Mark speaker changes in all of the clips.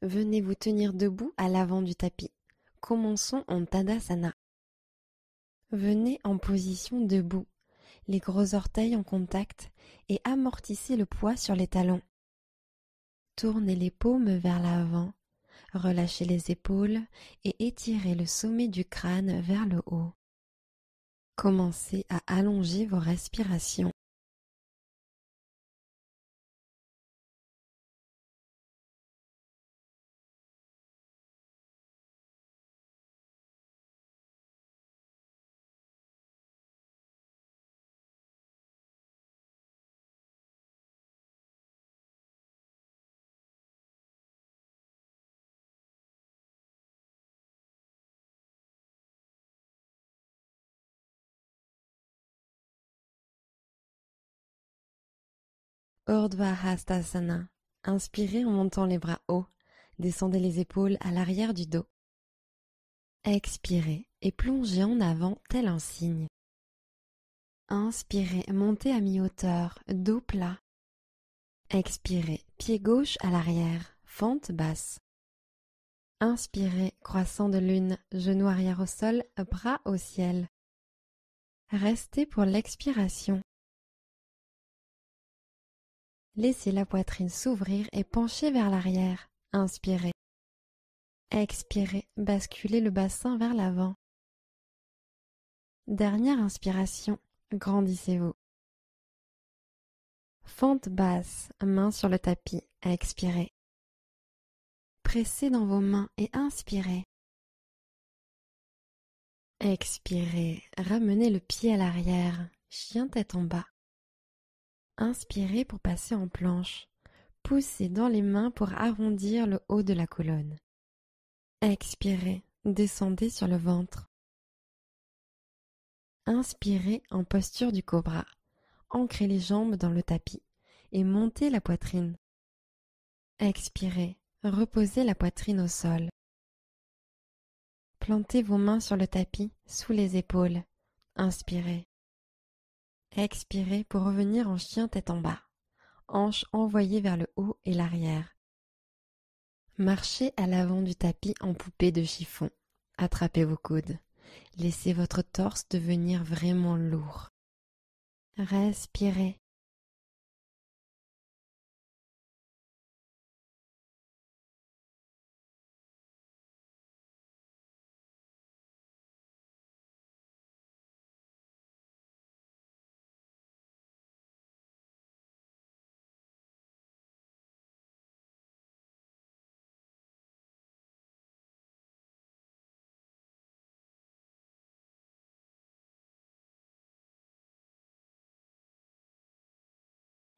Speaker 1: Venez vous tenir debout à l'avant du tapis. Commençons en Tadasana. Venez en position debout, les gros orteils en contact et amortissez le poids sur les talons. Tournez les paumes vers l'avant, relâchez les épaules et étirez le sommet du crâne vers le haut. Commencez à allonger vos respirations. Urdhva Hastasana. Inspirez en montant les bras hauts. Descendez les épaules à l'arrière du dos. Expirez et plongez en avant tel un cygne. Inspirez, montez à mi-hauteur, dos plat. Expirez, pied gauche à l'arrière, fente basse. Inspirez, croissant de lune, genou arrière au sol, bras au ciel. Restez pour l'expiration. Laissez la poitrine s'ouvrir et pencher vers l'arrière. Inspirez. Expirez, basculez le bassin vers l'avant. Dernière inspiration, grandissez-vous. Fente basse, main sur le tapis, expirez. Pressez dans vos mains et inspirez. Expirez, ramenez le pied à l'arrière, chien tête en bas. Inspirez pour passer en planche. Poussez dans les mains pour arrondir le haut de la colonne. Expirez, descendez sur le ventre. Inspirez en posture du cobra. Ancrez les jambes dans le tapis et montez la poitrine. Expirez, reposez la poitrine au sol. Plantez vos mains sur le tapis, sous les épaules. Inspirez. Expirez pour revenir en chien tête en bas. Hanches envoyées vers le haut et l'arrière. Marchez à l'avant du tapis en poupée de chiffon. Attrapez vos coudes. Laissez votre torse devenir vraiment lourd. Respirez.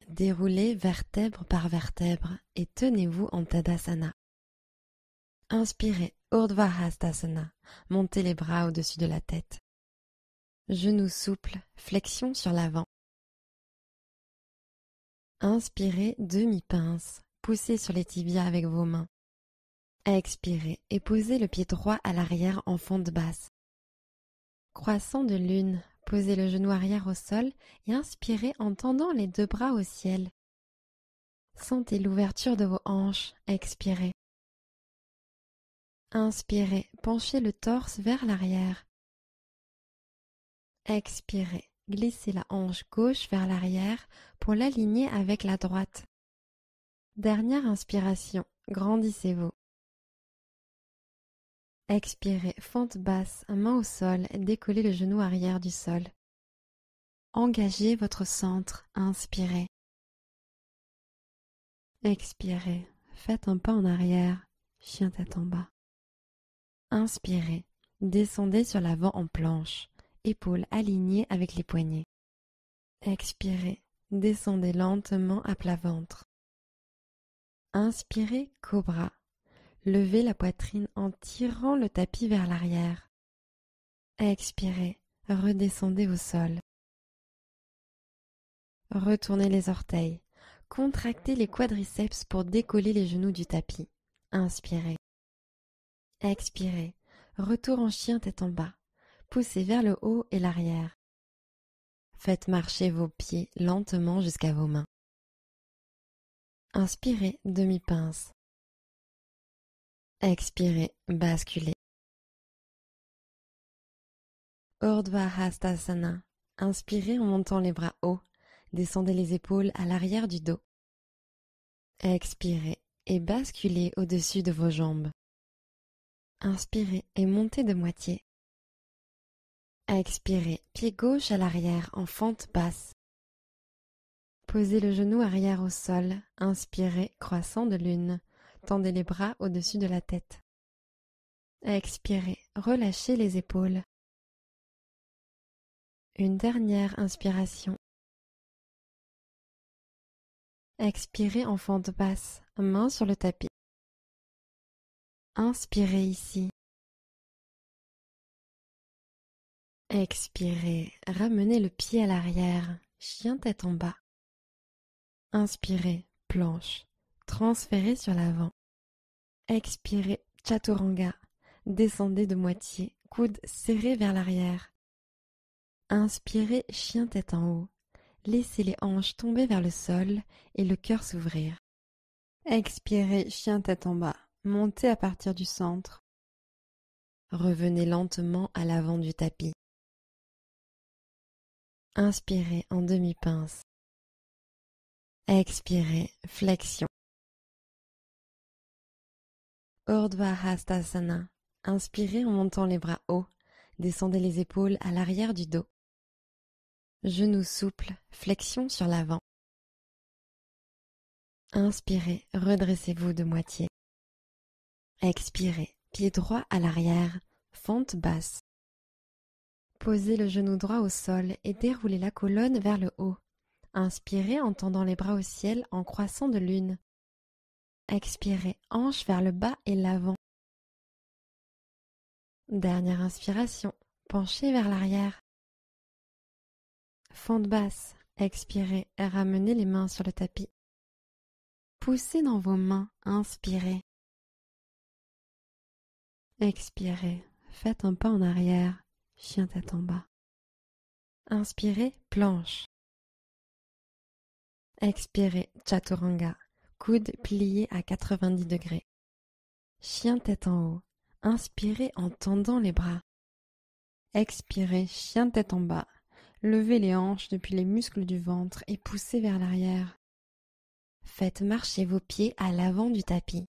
Speaker 1: Déroulez vertèbre par vertèbre et tenez-vous en Tadasana. Inspirez, Urdhva Hastasana. Montez les bras au-dessus de la tête. Genoux souples, flexion sur l'avant. Inspirez, demi-pince. Poussez sur les tibias avec vos mains. Expirez et posez le pied droit à l'arrière en fente basse. Croissant de lune, posez le genou arrière au sol et inspirez en tendant les deux bras au ciel. Sentez l'ouverture de vos hanches, expirez. Inspirez, penchez le torse vers l'arrière. Expirez, glissez la hanche gauche vers l'arrière pour l'aligner avec la droite. Dernière inspiration, grandissez-vous. Expirez, fente basse, main au sol, décollez le genou arrière du sol. Engagez votre centre, inspirez. Expirez, faites un pas en arrière, chien tête en bas. Inspirez, descendez sur l'avant en planche, épaules alignées avec les poignets. Expirez, descendez lentement à plat ventre. Inspirez, cobra. Levez la poitrine en tirant le tapis vers l'arrière. Expirez, redescendez au sol. Retournez les orteils. Contractez les quadriceps pour décoller les genoux du tapis. Inspirez. Expirez. Retour en chien tête en bas. Poussez vers le haut et l'arrière. Faites marcher vos pieds lentement jusqu'à vos mains. Inspirez, demi-pince. Expirez, basculez. Urdhva Hastasana. Inspirez en montant les bras hauts. Descendez les épaules à l'arrière du dos. Expirez et basculez au-dessus de vos jambes. Inspirez et montez de moitié. Expirez, pied gauche à l'arrière en fente basse. Posez le genou arrière au sol. Inspirez, croissant de lune. Tendez les bras au-dessus de la tête. Expirez, relâchez les épaules. Une dernière inspiration. Expirez en fente basse, main sur le tapis. Inspirez ici. Expirez, ramenez le pied à l'arrière, chien tête en bas. Inspirez, planche, transférez sur l'avant. Expirez, chaturanga, descendez de moitié, coude serré vers l'arrière. Inspirez, chien tête en haut. Laissez les hanches tomber vers le sol et le cœur s'ouvrir. Expirez, chien tête en bas, montez à partir du centre. Revenez lentement à l'avant du tapis. Inspirez en demi-pince. Expirez, flexion. Urdhva Hastasana. Inspirez en montant les bras hauts. Descendez les épaules à l'arrière du dos. Genoux souples, flexion sur l'avant. Inspirez, redressez-vous de moitié. Expirez, pied droit à l'arrière, fente basse. Posez le genou droit au sol et déroulez la colonne vers le haut. Inspirez en tendant les bras au ciel en croissant de lune. Expirez, hanche vers le bas et l'avant. Dernière inspiration, penchez vers l'arrière. Fente basse, expirez, ramenez les mains sur le tapis. Poussez dans vos mains, inspirez. Expirez, faites un pas en arrière, chien tête en bas. Inspirez, planche. Expirez, chaturanga, coude plié à 90 degrés. Chien tête en haut, inspirez en tendant les bras. Expirez, chien tête en bas. Levez les hanches depuis les muscles du ventre et poussez vers l'arrière. Faites marcher vos pieds à l'avant du tapis.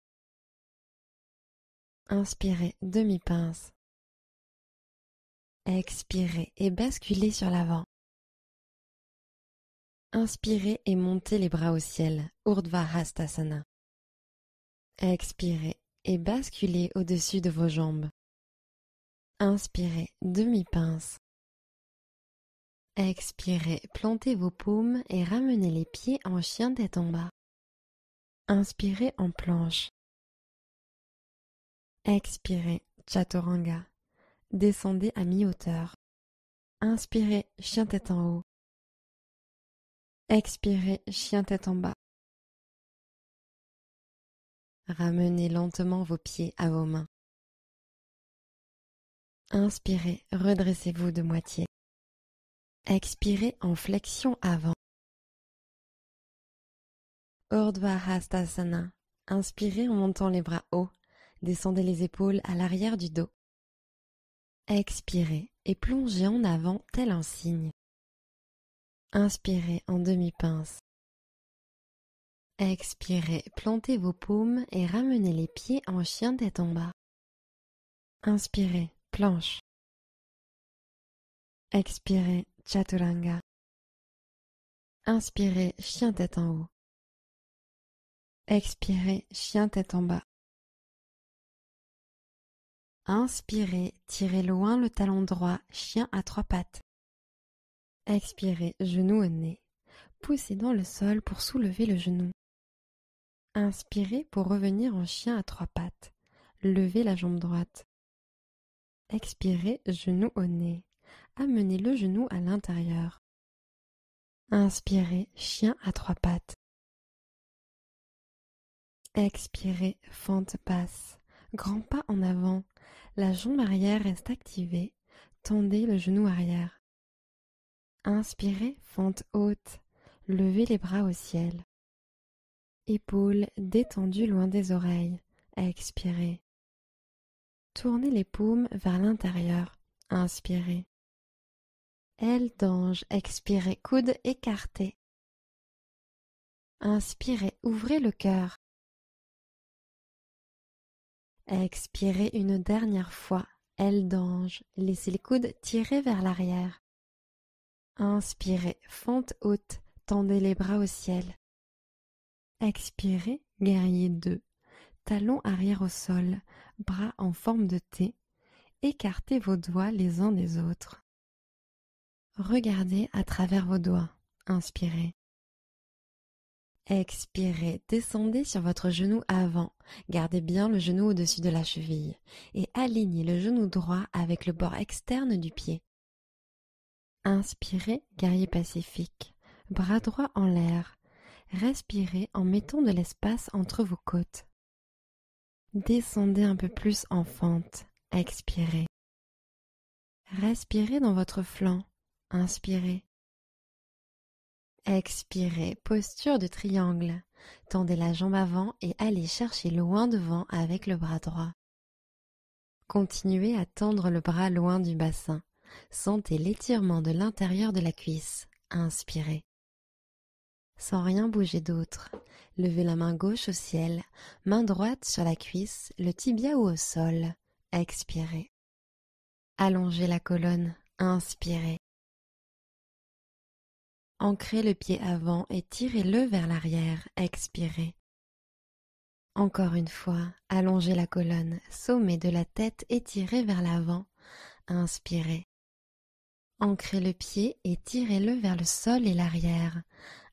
Speaker 1: Inspirez, demi-pince. Expirez et basculez sur l'avant. Inspirez et montez les bras au ciel, Urdhva Hastasana. Expirez et basculez au-dessus de vos jambes. Inspirez, demi-pince. Expirez, plantez vos paumes et ramenez les pieds en chien tête en bas. Inspirez en planche. Expirez, chaturanga. Descendez à mi-hauteur. Inspirez, chien tête en haut. Expirez, chien tête en bas. Ramenez lentement vos pieds à vos mains. Inspirez, redressez-vous de moitié. Expirez en flexion avant. Urdhva Hastasana. Inspirez en montant les bras hauts. Descendez les épaules à l'arrière du dos. Expirez et plongez en avant tel un cygne. Inspirez en demi-pince. Expirez, plantez vos paumes et ramenez les pieds en chien tête en bas. Inspirez, planche. Expirez, chaturanga. Inspirez, chien tête en haut. Expirez, chien tête en bas. Inspirez, tirez loin le talon droit, chien à trois pattes. Expirez, genou au nez. Poussez dans le sol pour soulever le genou. Inspirez pour revenir en chien à trois pattes. Levez la jambe droite. Expirez, genou au nez. Amenez le genou à l'intérieur. Inspirez, chien à trois pattes. Expirez, fente basse. Grand pas en avant. La jambe arrière reste activée. Tendez le genou arrière. Inspirez, fente haute. Levez les bras au ciel. Épaules détendues loin des oreilles. Expirez. Tournez les paumes vers l'intérieur. Inspirez. Aile d'ange, expirez, coudes écartés. Inspirez, ouvrez le cœur. Expirez une dernière fois, aile d'ange, laissez les coudes tirés vers l'arrière. Inspirez, fente haute, tendez les bras au ciel. Expirez, guerrier 2, talons arrière au sol, bras en forme de T. Écartez vos doigts les uns des autres. Regardez à travers vos doigts. Inspirez. Expirez, descendez sur votre genou avant. Gardez bien le genou au-dessus de la cheville et alignez le genou droit avec le bord externe du pied. Inspirez, guerrier pacifique, bras droit en l'air. Respirez en mettant de l'espace entre vos côtes. Descendez un peu plus en fente. Expirez. Respirez dans votre flanc. Inspirez. Expirez, posture de triangle. Tendez la jambe avant et allez chercher loin devant avec le bras droit. Continuez à tendre le bras loin du bassin. Sentez l'étirement de l'intérieur de la cuisse. Inspirez. Sans rien bouger d'autre, levez la main gauche au ciel, main droite sur la cuisse, le tibia ou au sol. Expirez. Allongez la colonne. Inspirez. Ancrez le pied avant et tirez-le vers l'arrière. Expirez. Encore une fois, allongez la colonne, sommet de la tête étiré vers l'avant. Inspirez. Ancrez le pied et tirez-le vers le sol et l'arrière.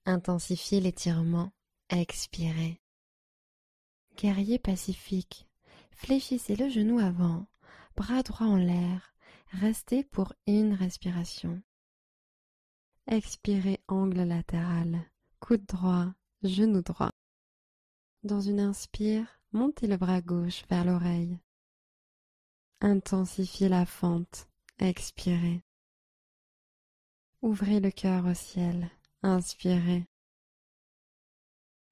Speaker 1: Intensifiez l'étirement. Expirez. Guerrier pacifique. Fléchissez le genou avant, bras droit en l'air. Restez pour une respiration. Expirez, angle latéral, coude droit, genou droit. Dans une inspire, montez le bras gauche vers l'oreille. Intensifiez la fente. Expirez. Ouvrez le cœur au ciel. Inspirez.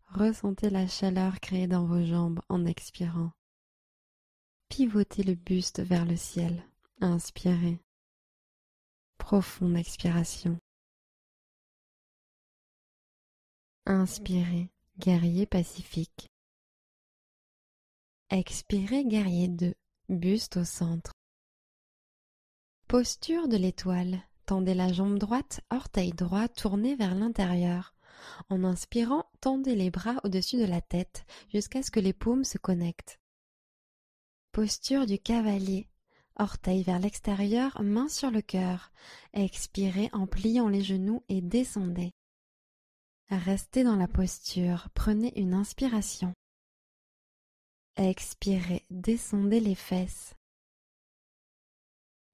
Speaker 1: Ressentez la chaleur créée dans vos jambes en expirant. Pivotez le buste vers le ciel. Inspirez. Profonde expiration. Inspirez, guerrier pacifique. Expirez, guerrier 2, buste au centre. Posture de l'étoile. Tendez la jambe droite, orteil droit tourné vers l'intérieur. En inspirant, tendez les bras au-dessus de la tête jusqu'à ce que les paumes se connectent. Posture du cavalier. Orteil vers l'extérieur, main sur le cœur. Expirez en pliant les genoux et descendez. Restez dans la posture, prenez une inspiration. Expirez, descendez les fesses.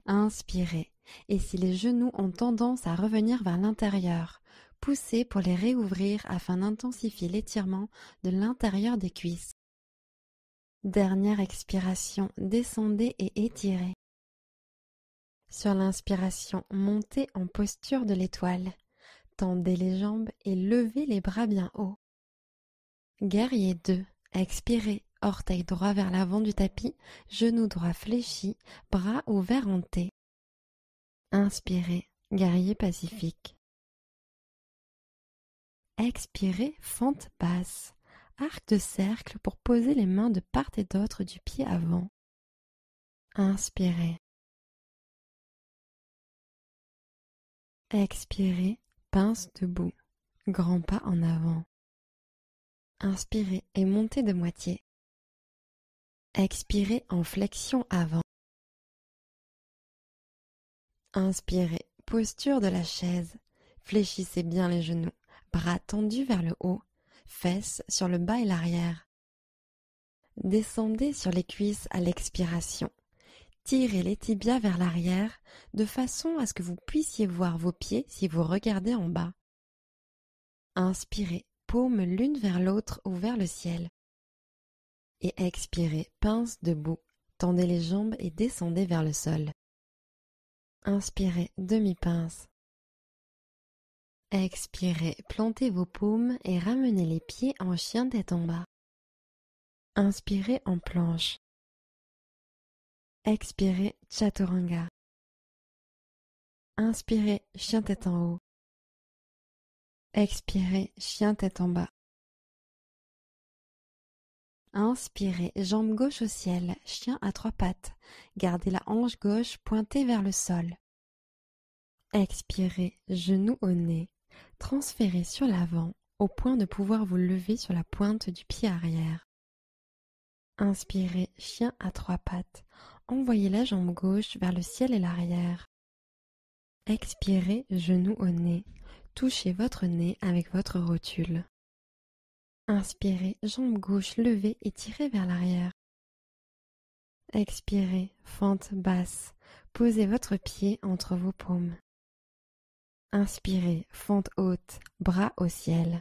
Speaker 1: Inspirez, et si les genoux ont tendance à revenir vers l'intérieur, poussez pour les réouvrir afin d'intensifier l'étirement de l'intérieur des cuisses. Dernière expiration, descendez et étirez. Sur l'inspiration, montez en posture de l'étoile. Tendez les jambes et levez les bras bien haut. Guerrier 2, expirez, orteil droit vers l'avant du tapis, genou droit fléchi, bras ouverts en T. Inspirez, guerrier pacifique. Expirez, fente basse, arc de cercle pour poser les mains de part et d'autre du pied avant. Inspirez. Expirez, pince debout, grand pas en avant. Inspirez et montez de moitié. Expirez en flexion avant. Inspirez, posture de la chaise. Fléchissez bien les genoux, bras tendus vers le haut, fesses sur le bas et l'arrière. Descendez sur les cuisses à l'expiration. Tirez les tibias vers l'arrière de façon à ce que vous puissiez voir vos pieds si vous regardez en bas. Inspirez, paumes l'une vers l'autre ou vers le ciel. Et expirez, pince debout. Tendez les jambes et descendez vers le sol. Inspirez, demi-pince. Expirez, plantez vos paumes et ramenez les pieds en chien tête en bas. Inspirez en planche. Expirez, chaturanga. Inspirez, chien tête en haut. Expirez, chien tête en bas. Inspirez, jambe gauche au ciel, chien à trois pattes. Gardez la hanche gauche pointée vers le sol. Expirez, genou au nez. Transférez sur l'avant, au point de pouvoir vous lever sur la pointe du pied arrière. Inspirez, chien à trois pattes. Envoyez la jambe gauche vers le ciel et l'arrière. Expirez, genou au nez. Touchez votre nez avec votre rotule. Inspirez, jambe gauche levée et tirez vers l'arrière. Expirez, fente basse. Posez votre pied entre vos paumes. Inspirez, fente haute, bras au ciel.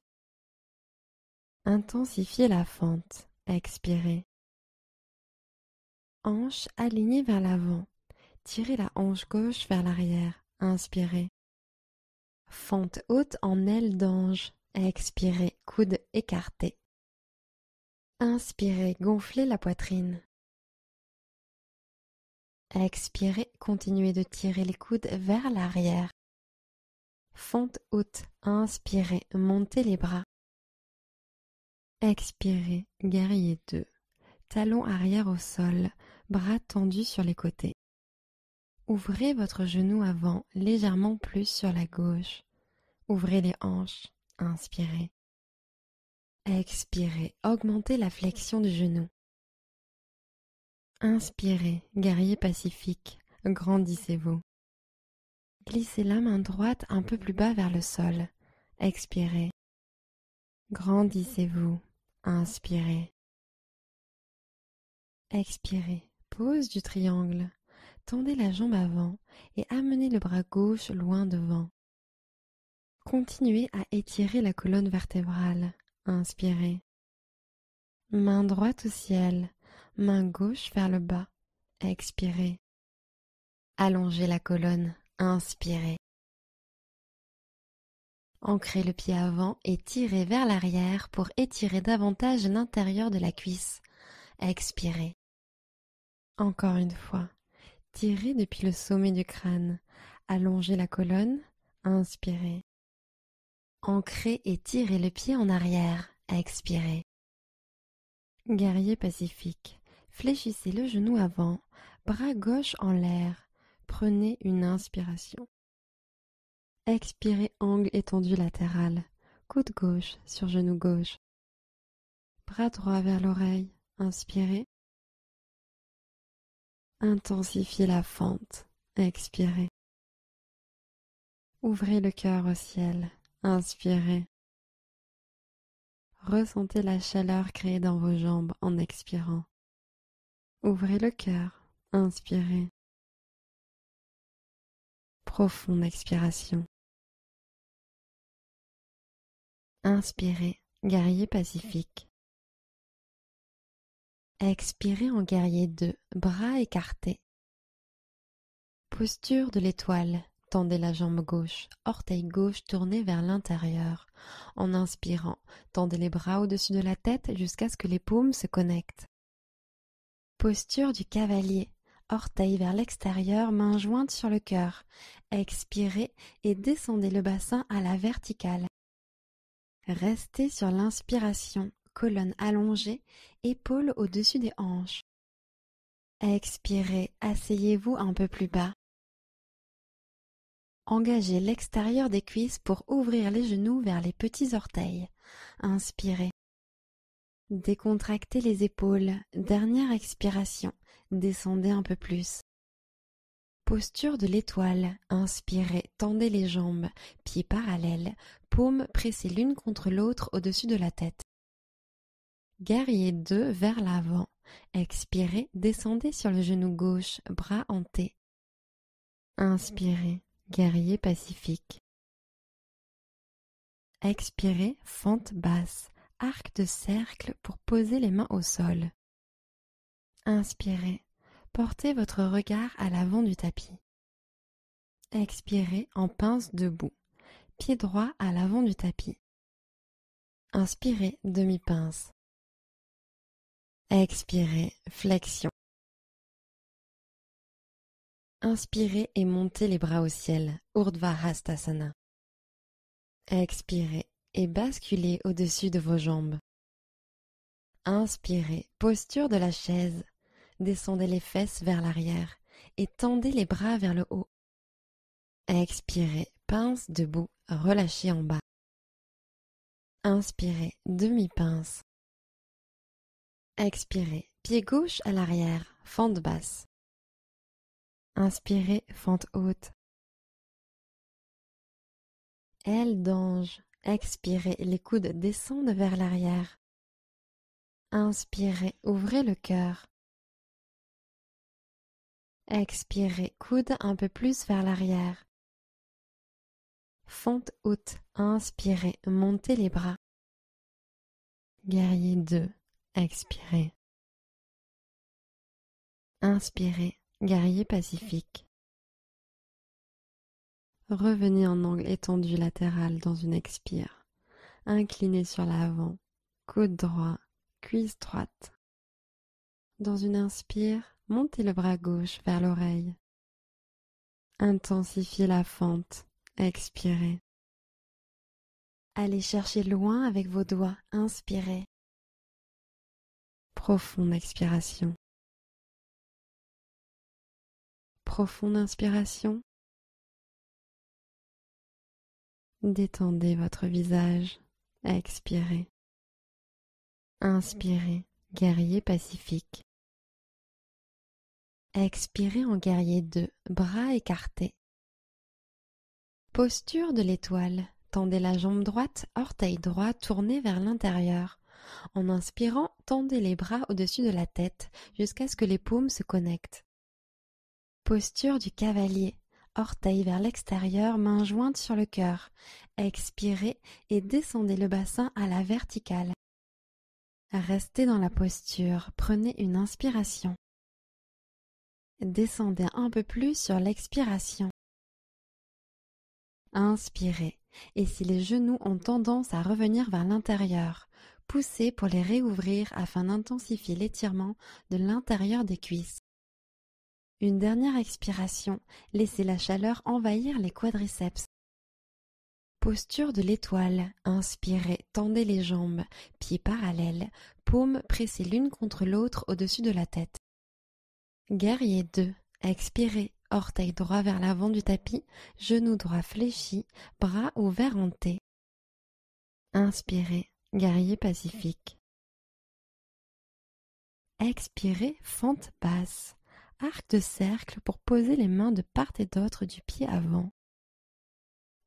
Speaker 1: Intensifiez la fente. Expirez. Hanche alignée vers l'avant. Tirez la hanche gauche vers l'arrière. Inspirez. Fente haute en aile d'ange. Expirez, coude écarté. Inspirez, gonflez la poitrine. Expirez, continuez de tirer les coudes vers l'arrière. Fente haute, inspirez, montez les bras. Expirez, guerrier 2. Talons arrière au sol, bras tendus sur les côtés. Ouvrez votre genou avant, légèrement plus sur la gauche. Ouvrez les hanches, inspirez. Expirez, augmentez la flexion du genou. Inspirez, guerrier pacifique, grandissez-vous. Glissez la main droite un peu plus bas vers le sol. Expirez. Grandissez-vous. Inspirez. Expirez. Pose du triangle. Tendez la jambe avant et amenez le bras gauche loin devant. Continuez à étirer la colonne vertébrale. Inspirez. Main droite au ciel. Main gauche vers le bas. Expirez. Allongez la colonne. Inspirez. Ancrez le pied avant et tirez vers l'arrière pour étirer davantage l'intérieur de la cuisse. Expirez. Encore une fois. Tirez depuis le sommet du crâne. Allongez la colonne. Inspirez. Ancrez et tirez le pied en arrière. Expirez. Guerrier pacifique. Fléchissez le genou avant. Bras gauche en l'air. Prenez une inspiration. Expirez, angle étendu latéral. Coude gauche sur genou gauche. Bras droit vers l'oreille. Inspirez. Intensifiez la fente. Expirez. Ouvrez le cœur au ciel. Inspirez. Ressentez la chaleur créée dans vos jambes en expirant. Ouvrez le cœur. Inspirez. Profonde expiration. Inspirez, guerrier pacifique. Expirez en guerrier 2, bras écartés. Posture de l'étoile. Tendez la jambe gauche, orteil gauche tourné vers l'intérieur. En inspirant, tendez les bras au-dessus de la tête jusqu'à ce que les paumes se connectent. Posture du cavalier. Orteil vers l'extérieur, main jointe sur le cœur. Expirez et descendez le bassin à la verticale. Restez sur l'inspiration, colonne allongée, épaules au-dessus des hanches. Expirez, asseyez-vous un peu plus bas. Engagez l'extérieur des cuisses pour ouvrir les genoux vers les petits orteils. Inspirez. Décontractez les épaules. Dernière expiration. Descendez un peu plus. Posture de l'étoile. Inspirez, tendez les jambes, pieds parallèles, paumes pressées l'une contre l'autre au-dessus de la tête. Guerrier 2 vers l'avant. Expirez, descendez sur le genou gauche, bras en T. Inspirez, guerrier pacifique. Expirez, fente basse, arc de cercle pour poser les mains au sol. Inspirez, portez votre regard à l'avant du tapis. Expirez en pince debout, pied droit à l'avant du tapis. Inspirez, demi-pince. Expirez, flexion. Inspirez et montez les bras au ciel, Urdhva Hastasana. Expirez et basculez au-dessus de vos jambes. Inspirez, posture de la chaise, descendez les fesses vers l'arrière et tendez les bras vers le haut. Expirez, pince debout, relâchez en bas. Inspirez, demi-pince. Expirez, pied gauche à l'arrière, fente basse. Inspirez, fente haute. Aile d'ange. Expirez, les coudes descendent vers l'arrière. Inspirez, ouvrez le cœur. Expirez, coude un peu plus vers l'arrière. Fente haute. Inspirez, montez les bras. Guerrier 2. Expirez. Inspirez, guerrier pacifique. Revenez en angle étendu latéral dans une expire. Inclinez sur l'avant, coude droit, cuisse droite. Dans une inspire, montez le bras gauche vers l'oreille. Intensifiez la fente. Expirez. Allez chercher loin avec vos doigts. Inspirez. Profonde expiration. Profonde inspiration. Détendez votre visage. Expirez. Inspirez, guerrier pacifique. Expirez en guerrier 2, bras écartés. Posture de l'étoile. Tendez la jambe droite, orteil droit tourné vers l'intérieur. En inspirant, tendez les bras au-dessus de la tête jusqu'à ce que les paumes se connectent. Posture du cavalier. Orteil vers l'extérieur, mains jointes sur le cœur. Expirez et descendez le bassin à la verticale. Restez dans la posture. Prenez une inspiration. Descendez un peu plus sur l'expiration. Inspirez. Et si les genoux ont tendance à revenir vers l'intérieur, poussez pour les réouvrir afin d'intensifier l'étirement de l'intérieur des cuisses. Une dernière expiration, laissez la chaleur envahir les quadriceps. Posture de l'étoile. Inspirez, tendez les jambes, pieds parallèles, paumes pressées l'une contre l'autre au-dessus de la tête. Guerrier 2. Expirez, orteil droit vers l'avant du tapis, genou droit fléchi, bras ouverts en T. Inspirez, guerrier pacifique. Expirez, fente basse. Arc de cercle pour poser les mains de part et d'autre du pied avant.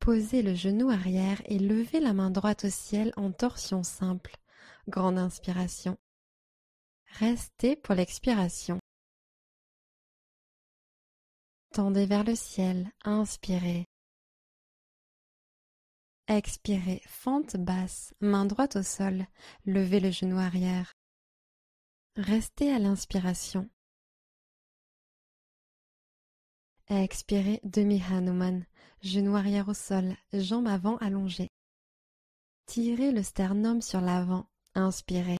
Speaker 1: Posez le genou arrière et levez la main droite au ciel en torsion simple. Grande inspiration. Restez pour l'expiration. Tendez vers le ciel, inspirez. Expirez, fente basse, main droite au sol, levez le genou arrière. Restez à l'inspiration. Expirez, demi-Hanuman, genou arrière au sol, jambe avant allongée. Tirez le sternum sur l'avant, inspirez.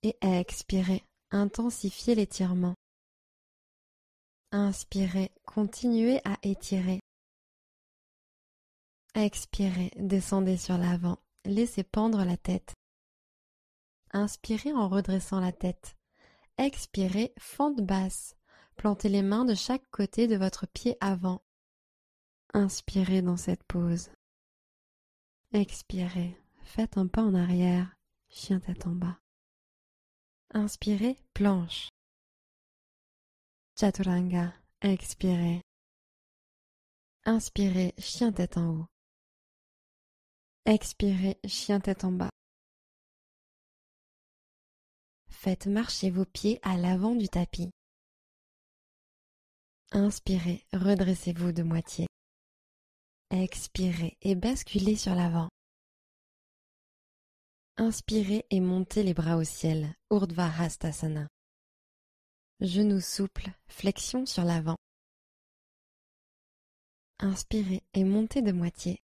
Speaker 1: Et expirez, intensifiez l'étirement. Inspirez, continuez à étirer. Expirez, descendez sur l'avant, laissez pendre la tête. Inspirez en redressant la tête. Expirez, fente basse. Plantez les mains de chaque côté de votre pied avant. Inspirez dans cette pose. Expirez, faites un pas en arrière, chien tête en bas. Inspirez, planche. Chaturanga, expirez. Inspirez, chien tête en haut. Expirez, chien tête en bas. Faites marcher vos pieds à l'avant du tapis. Inspirez, redressez-vous de moitié. Expirez et basculez sur l'avant. Inspirez et montez les bras au ciel, Urdhva Hastasana. Genoux souples, flexion sur l'avant. Inspirez et montez de moitié.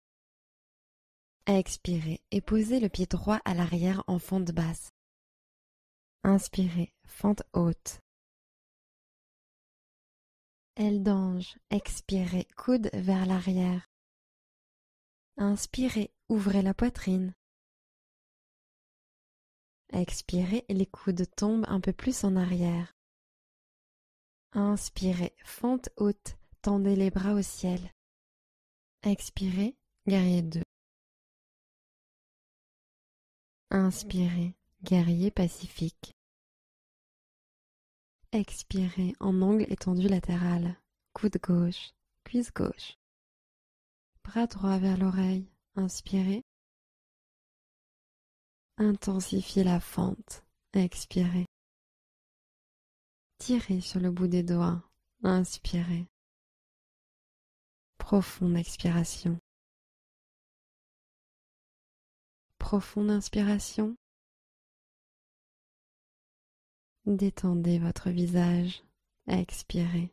Speaker 1: Expirez et posez le pied droit à l'arrière en fente basse. Inspirez, fente haute. aile d'ange, expirez, coude vers l'arrière. Inspirez, ouvrez la poitrine. Expirez, les coudes tombent un peu plus en arrière. Inspirez, fente haute, tendez les bras au ciel. Expirez, guerrier 2. Inspirez, guerrier pacifique. Expirez en angle étendu latéral, coude gauche, cuisse gauche. Bras droit vers l'oreille, inspirez. Intensifiez la fente, expirez. Tirez sur le bout des doigts, inspirez. Profonde expiration. Profonde inspiration. Détendez votre visage, expirez.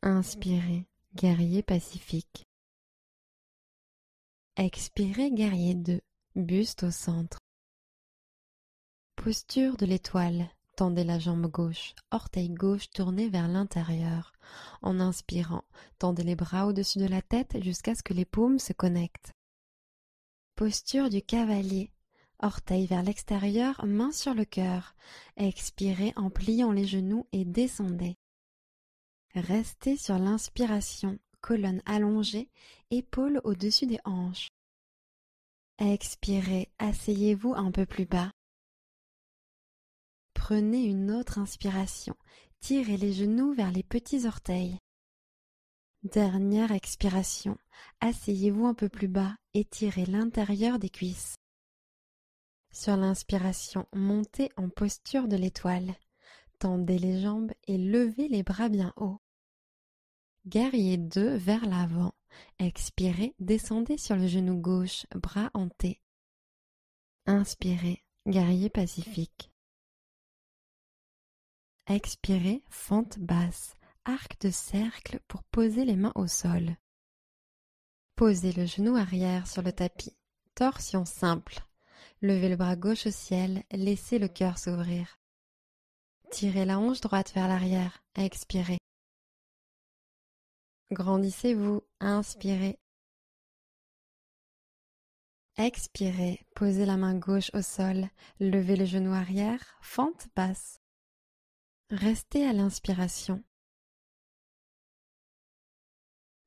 Speaker 1: Inspirez, guerrier pacifique. Expirez, guerrier 2, buste au centre. Posture de l'étoile, tendez la jambe gauche, orteil gauche tourné vers l'intérieur. En inspirant, tendez les bras au-dessus de la tête jusqu'à ce que les paumes se connectent. Posture du cavalier, orteil vers l'extérieur, main sur le cœur. Expirez en pliant les genoux et descendez. Restez sur l'inspiration, colonne allongée, épaules au-dessus des hanches. Expirez, asseyez-vous un peu plus bas. Prenez une autre inspiration, tirez les genoux vers les petits orteils. Dernière expiration, asseyez-vous un peu plus bas, étirez l'intérieur des cuisses. Sur l'inspiration, montez en posture de l'étoile. Tendez les jambes et levez les bras bien haut. Guerrier 2 vers l'avant. Expirez, descendez sur le genou gauche, bras en T. Inspirez, guerrier pacifique. Expirez, fente basse, arc de cercle pour poser les mains au sol. Posez le genou arrière sur le tapis. Torsion simple. Levez le bras gauche au ciel, laissez le cœur s'ouvrir. Tirez la hanche droite vers l'arrière, expirez. Grandissez-vous, inspirez. Expirez, posez la main gauche au sol, levez le genou arrière, fente basse. Restez à l'inspiration.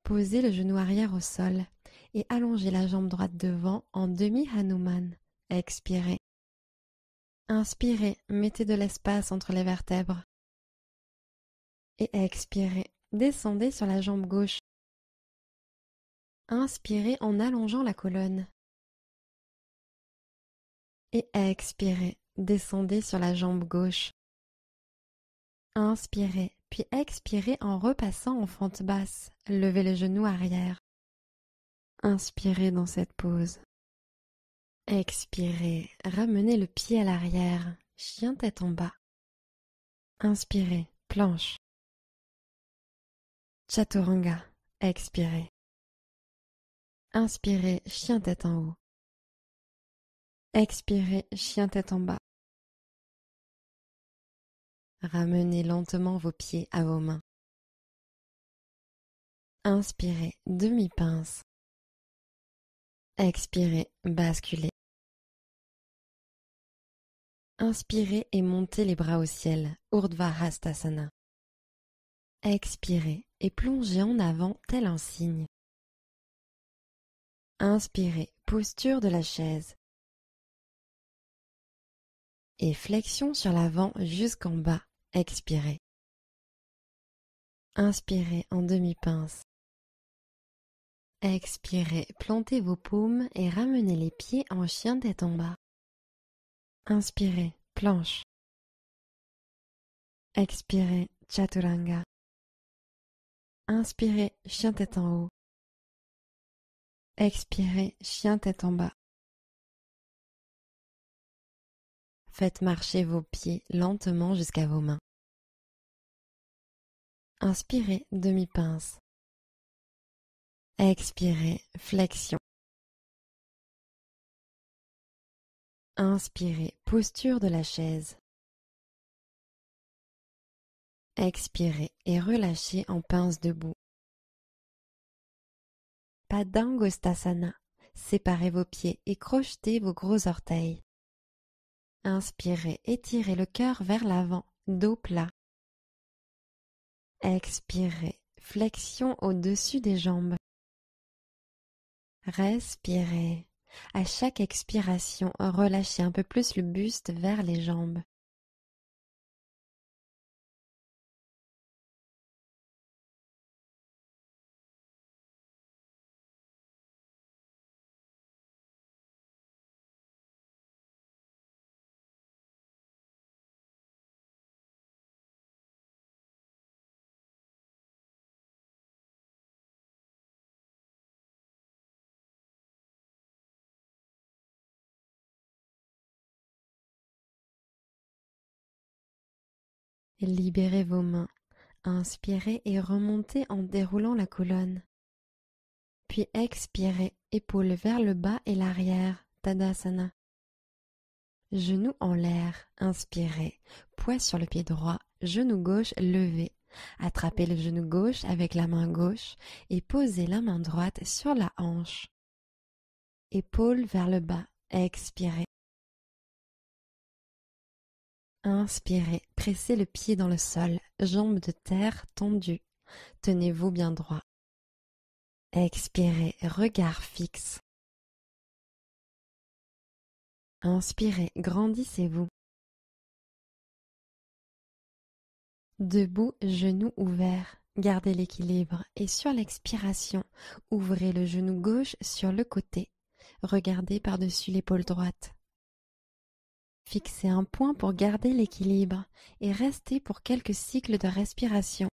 Speaker 1: Posez le genou arrière au sol et allongez la jambe droite devant en demi-Hanuman. Expirez. Inspirez, mettez de l'espace entre les vertèbres. Et expirez, descendez sur la jambe gauche. Inspirez en allongeant la colonne. Et expirez, descendez sur la jambe gauche. Inspirez, puis expirez en repassant en fente basse. Levez le genou arrière. Inspirez dans cette pose. Expirez, ramenez le pied à l'arrière, chien tête en bas. Inspirez, planche. Chaturanga, expirez. Inspirez, chien tête en haut. Expirez, chien tête en bas. Ramenez lentement vos pieds à vos mains. Inspirez, demi-pince. Expirez, basculez. Inspirez et montez les bras au ciel, Urdhva Hastasana. Expirez et plongez en avant tel un cygne. Inspirez, posture de la chaise. Et flexion sur l'avant jusqu'en bas, expirez. Inspirez en demi-pince. Expirez, plantez vos paumes et ramenez les pieds en chien tête en bas. Inspirez, planche. Expirez, chaturanga. Inspirez, chien tête en haut. Expirez, chien tête en bas. Faites marcher vos pieds lentement jusqu'à vos mains. Inspirez, demi-pince. Expirez, flexion. Inspirez, posture de la chaise. Expirez et relâchez en pince debout. Padangusthasana. Séparez vos pieds et crochetez vos gros orteils. Inspirez, étirez le cœur vers l'avant, dos plat. Expirez, flexion au-dessus des jambes. Respirez. À chaque expiration, relâchez un peu plus le buste vers les jambes. Libérez vos mains. Inspirez et remontez en déroulant la colonne. Puis expirez, épaules vers le bas et l'arrière, Tadasana. Genoux en l'air, inspirez, poids sur le pied droit, genou gauche levé. Attrapez le genou gauche avec la main gauche et posez la main droite sur la hanche. Épaules vers le bas, expirez. Inspirez, pressez le pied dans le sol, jambes de terre tendues. Tenez-vous bien droit. Expirez, regard fixe. Inspirez, grandissez-vous. Debout, genoux ouverts, gardez l'équilibre et sur l'expiration, ouvrez le genou gauche sur le côté. Regardez par-dessus l'épaule droite. Fixez un point pour garder l'équilibre et restez pour quelques cycles de respiration.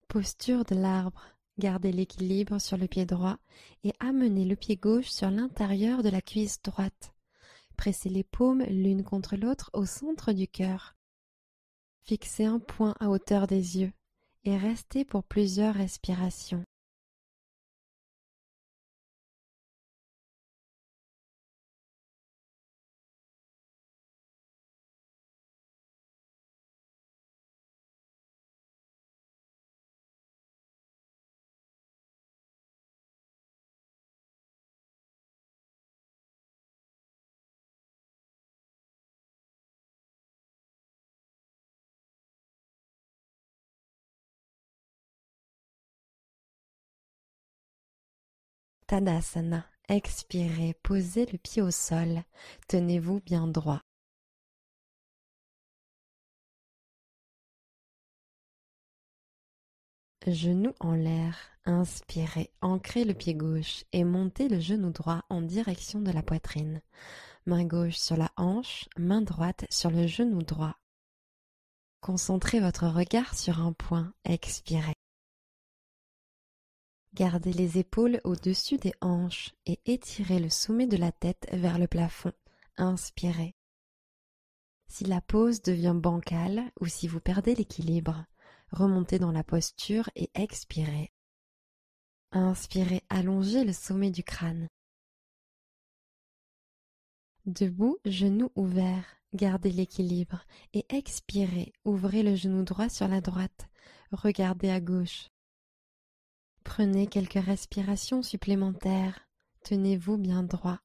Speaker 1: Posture de l'arbre. Gardez l'équilibre sur le pied droit et amenez le pied gauche sur l'intérieur de la cuisse droite. Pressez les paumes l'une contre l'autre au centre du cœur. Fixez un point à hauteur des yeux et restez pour plusieurs respirations. Tadasana. Expirez, posez le pied au sol. Tenez-vous bien droit. Genou en l'air. Inspirez, ancrez le pied gauche et montez le genou droit en direction de la poitrine. Main gauche sur la hanche, main droite sur le genou droit. Concentrez votre regard sur un point. Expirez. Gardez les épaules au-dessus des hanches et étirez le sommet de la tête vers le plafond. Inspirez. Si la pose devient bancale ou si vous perdez l'équilibre, remontez dans la posture et expirez. Inspirez, allongez le sommet du crâne. Debout, genoux ouverts, gardez l'équilibre et expirez, ouvrez le genou droit sur la droite, regardez à gauche. Prenez quelques respirations supplémentaires, tenez-vous bien droit.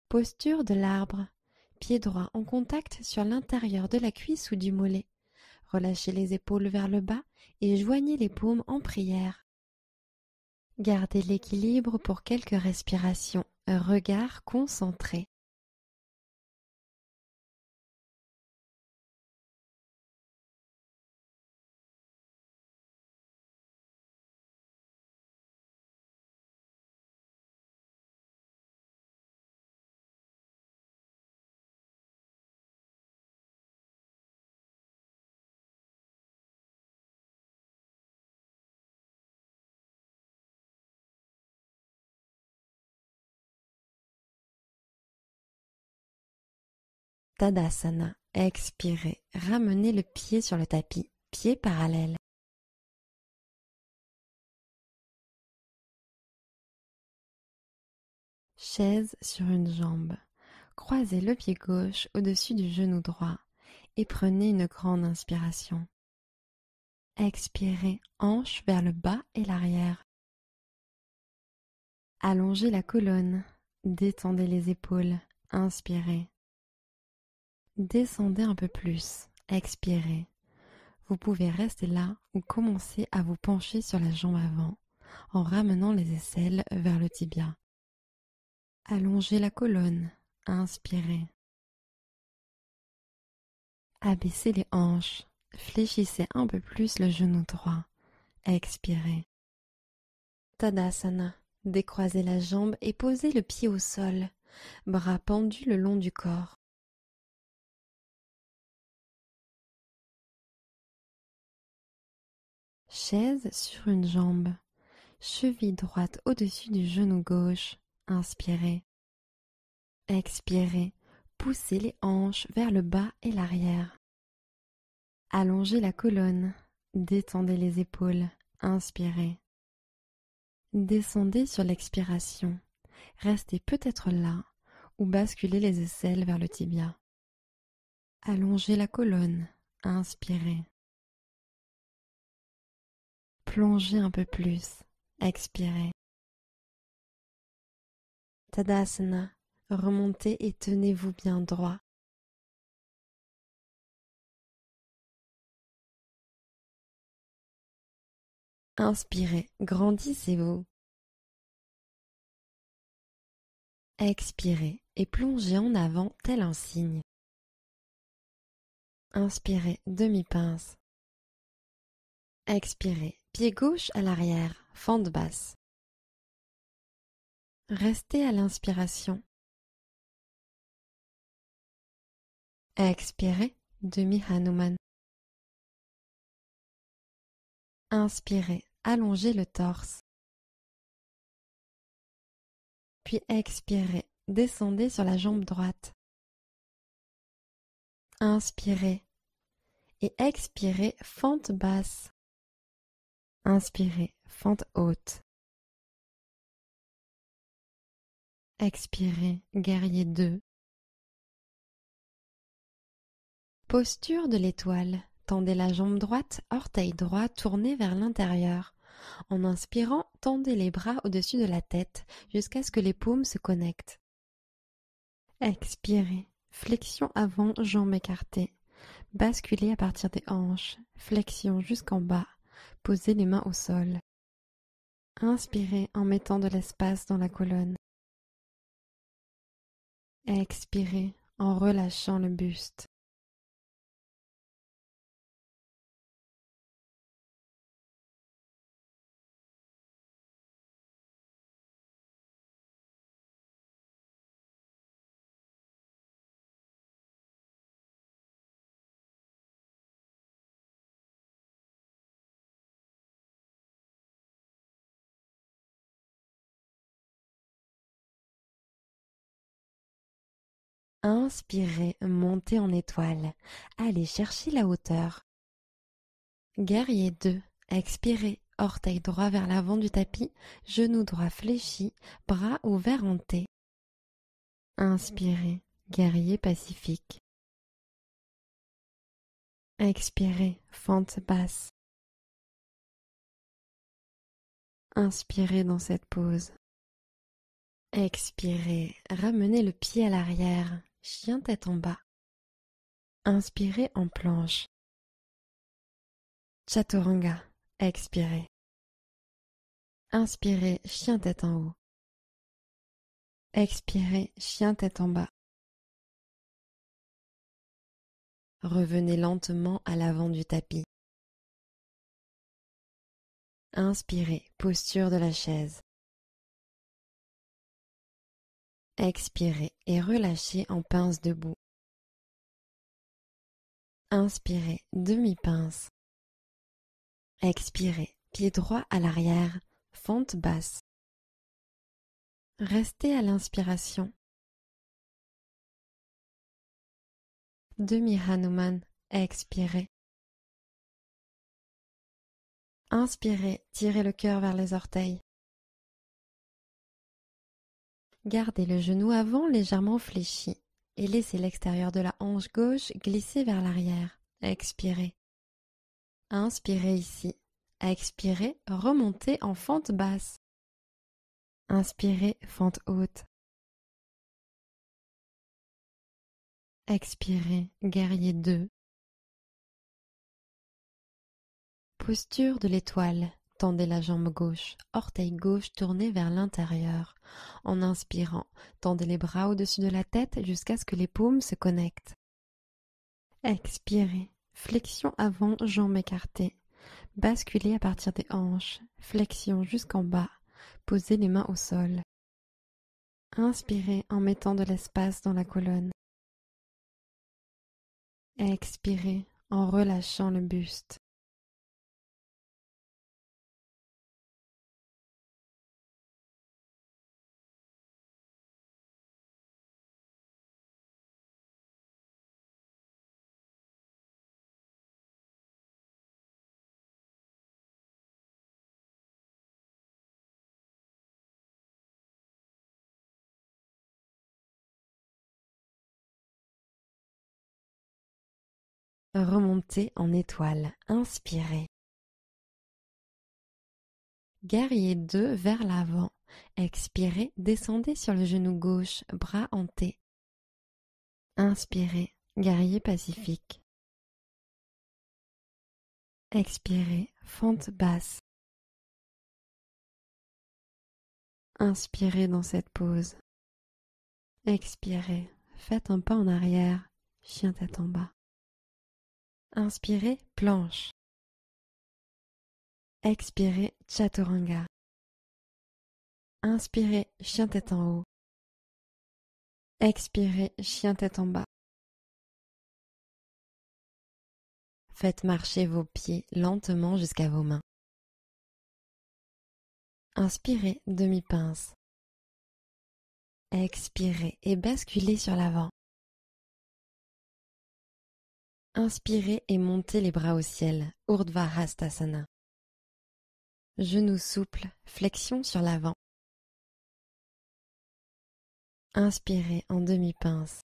Speaker 1: Posture de l'arbre. pied droit en contact sur l'intérieur de la cuisse ou du mollet. Relâchez les épaules vers le bas et joignez les paumes en prière. Gardez l'équilibre pour quelques respirations. Regard concentré. Tadasana. Expirez. Ramenez le pied sur le tapis. Pied parallèle. Chaise sur une jambe. Croisez le pied gauche au-dessus du genou droit et prenez une grande inspiration. Expirez, hanche vers le bas et l'arrière. Allongez la colonne. Détendez les épaules. Inspirez. Descendez un peu plus. Expirez. Vous pouvez rester là ou commencer à vous pencher sur la jambe avant en ramenant les aisselles vers le tibia. Allongez la colonne. Inspirez. Abaissez les hanches. Fléchissez un peu plus le genou droit. Expirez. Tadasana. Décroisez la jambe et posez le pied au sol. Bras pendus le long du corps. Chaise sur une jambe. Cheville droite au-dessus du genou gauche. Inspirez. Expirez. Poussez les hanches vers le bas et l'arrière. Allongez la colonne. Détendez les épaules. Inspirez. Descendez sur l'expiration. Restez peut-être là ou basculez les aisselles vers le tibia. Allongez la colonne. Inspirez. Plongez un peu plus. Expirez. Tadasana. Remontez et tenez-vous bien droit. Inspirez, grandissez-vous. Expirez et plongez en avant tel un cygne. Inspirez, demi-pince. Expirez, pied gauche à l'arrière, fente basse. Restez à l'inspiration. Expirez, demi-Hanuman. Inspirez, allongez le torse. Puis expirez, descendez sur la jambe droite. Inspirez et expirez, fente basse. Inspirez, fente haute. Expirez, guerrier 2. Posture de l'étoile. Tendez la jambe droite, orteil droit tourné vers l'intérieur. En inspirant, tendez les bras au-dessus de la tête jusqu'à ce que les paumes se connectent. Expirez. Flexion avant, jambes écartées. Basculez à partir des hanches. Flexion jusqu'en bas. Posez les mains au sol. Inspirez en mettant de l'espace dans la colonne. Expirez en relâchant le buste. Inspirez, montez en étoile. Allez chercher la hauteur. Guerrier 2. Expirez, orteil droit vers l'avant du tapis, genou droit fléchi, bras ouverts en T. Inspirez, guerrier pacifique. Expirez, fente basse. Inspirez dans cette pose. Expirez, ramenez le pied à l'arrière, chien tête en bas. Inspirez en planche. Chaturanga, expirez. Inspirez, chien tête en haut. Expirez, chien tête en bas. Revenez lentement à l'avant du tapis. Inspirez, posture de la chaise. Expirez et relâchez en pince debout. Inspirez, demi-pince. Expirez, pied droit à l'arrière, fente basse. Restez à l'inspiration. Demi-Hanuman, expirez. Inspirez, tirez le cœur vers les orteils. Gardez le genou avant légèrement fléchi et laissez l'extérieur de la hanche gauche glisser vers l'arrière. Expirez. Inspirez ici. Expirez, remontez en fente basse. Inspirez, fente haute. Expirez, guerrier 2. Posture de l'étoile. Tendez la jambe gauche, orteil gauche tourné vers l'intérieur. En inspirant, tendez les bras au-dessus de la tête jusqu'à ce que les paumes se connectent. Expirez, flexion avant, jambes écartées. Basculez à partir des hanches, flexion jusqu'en bas. Posez les mains au sol. Inspirez en mettant de l'espace dans la colonne. Expirez en relâchant le buste. Remontez en étoile. Inspirez. Guerrier 2 vers l'avant. Expirez, descendez sur le genou gauche, bras en T. Inspirez, guerrier pacifique. Expirez, fente basse. Inspirez dans cette pose. Expirez, faites un pas en arrière, chien tête en bas. Inspirez, planche. Expirez, chaturanga. Inspirez, chien tête en haut. Expirez, chien tête en bas. Faites marcher vos pieds lentement jusqu'à vos mains. Inspirez, demi-pince. Expirez et basculez sur l'avant. Inspirez et montez les bras au ciel, Urdhva Hastasana. Genoux souples, flexion sur l'avant. Inspirez en demi-pince.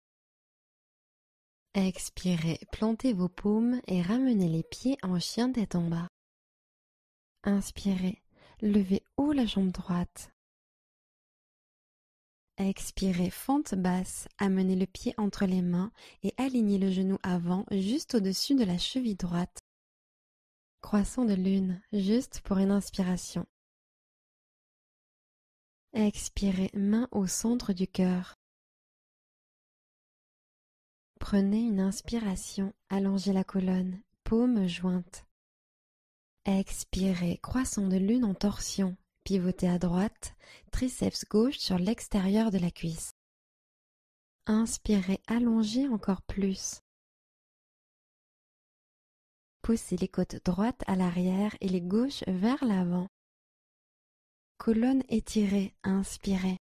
Speaker 1: Expirez, plantez vos paumes et ramenez les pieds en chien tête en bas. Inspirez, levez haut la jambe droite. Expirez, fente basse, amenez le pied entre les mains et alignez le genou avant juste au-dessus de la cheville droite. Croissant de lune, juste pour une inspiration. Expirez, main au centre du cœur. Prenez une inspiration, allongez la colonne, paumes jointes. Expirez, croissant de lune en torsion, pivotez à droite, triceps gauche sur l'extérieur de la cuisse. Inspirez, allongez encore plus. Poussez les côtes droites à l'arrière et les gauches vers l'avant. Colonne étirée, inspirez.